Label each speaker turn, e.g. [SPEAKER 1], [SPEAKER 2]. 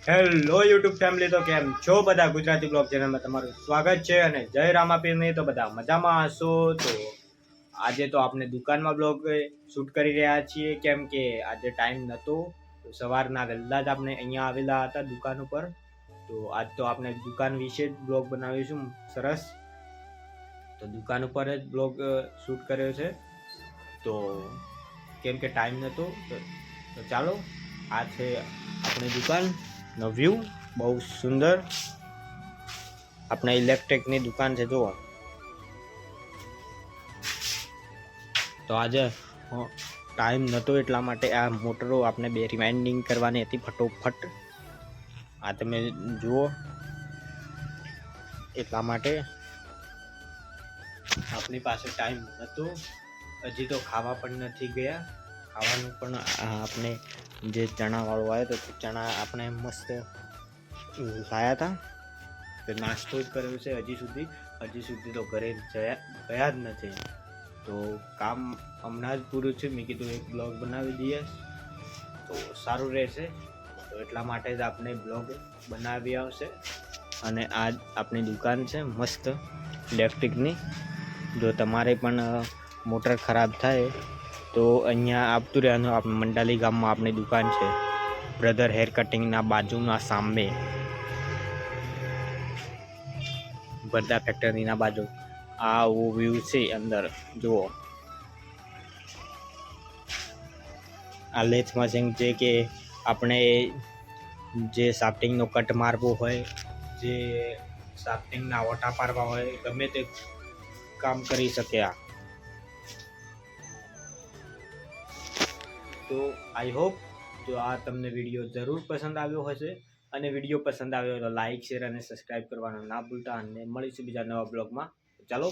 [SPEAKER 1] Hello YouTube family, તો કેમ છો બધા? ગુજરાતી બ્લોગ ચેનલમાં તમારું સ્વાગત છે અને જય રામાપીરની. તો બધા મજામાં હશો. તો આજે તો આપણે દુકાનમાં બ્લોગ શૂટ કરી રહ્યા છીએ, કેમ કે આજે ટાઈમ નહોતો. તો સવારના વહેલા જ આપણે અહીંયા આવેલા હતા દુકાન ઉપર. તો આજ તો આપણે દુકાન વિશે જ બ્લોગ બનાવીશું સરસ. તો દુકાન ઉપર જ બ્લોગ શૂટ કર્યો છે, તો કેમ કે ટાઈમ નહોતો. તો ચાલો, આ છે આપણી દુકાન નો વ્યૂ, બહુ સુંદર. આપણે ઇલેક્ટ્રિકની દુકાન છે, જુઓ. તો આજે ટાઈમ નહોતો એટલા માટે આ મોટરો આપણે બે રિમાઇન્ડિંગ કરવાની હતી ફટોફટ. આ તમે જુઓ, એટલા માટે આપણી પાસે ટાઈમ નહોતો. હજી તો ખાવા પણ નથી ગયા. ખાવાનું પણ આપણે જે ચણાવાળું આવ્યો તો ચણા આપણે મસ્ત લાયા હતા. તો નાસ્તો જ કર્યો છે હજી સુધી તો ઘરે ગયા જ નથી. તો કામ હમણાં જ પૂરું છે. મેં કીધું એક બ્લોગ બનાવી દઈએ તો સારું રહેશે. તો એટલા માટે જ આપણે બ્લોગ બનાવી આવશે. અને આ આપણી દુકાન છે મસ્ત ઇલેક્ટ્રિકની. જો તમારે પણ મોટર ખરાબ થાય તો અહીંયા આવતું રહેવાનું. આપણે મંડાલી ગામમાં આપણી દુકાન છે, બ્રધર હેર કટિંગના બાજુના સામે, બરદા ફેક્ટરીના બાજુ. આ વ્યૂ છે અંદર, જુઓ. આ લેથ મશીન છે કે આપણે જે સાફ્ટિંગનો કટ મારવો હોય, જે સાફ્ટિંગના ઓટા પાડવા હોય, ગમે તે કામ કરી શકે. આ તો આઈ હોપ જો આ તમને વિડીયો જરૂર પસંદ આવ્યો હશે. અને વિડીયો પસંદ આવ્યો તો લાઇક, શેર અને સબસ્ક્રાઈબ કરવાનું ના ભૂલતા. અને મળીશું બીજા નવા બ્લોગમાં. ચાલો.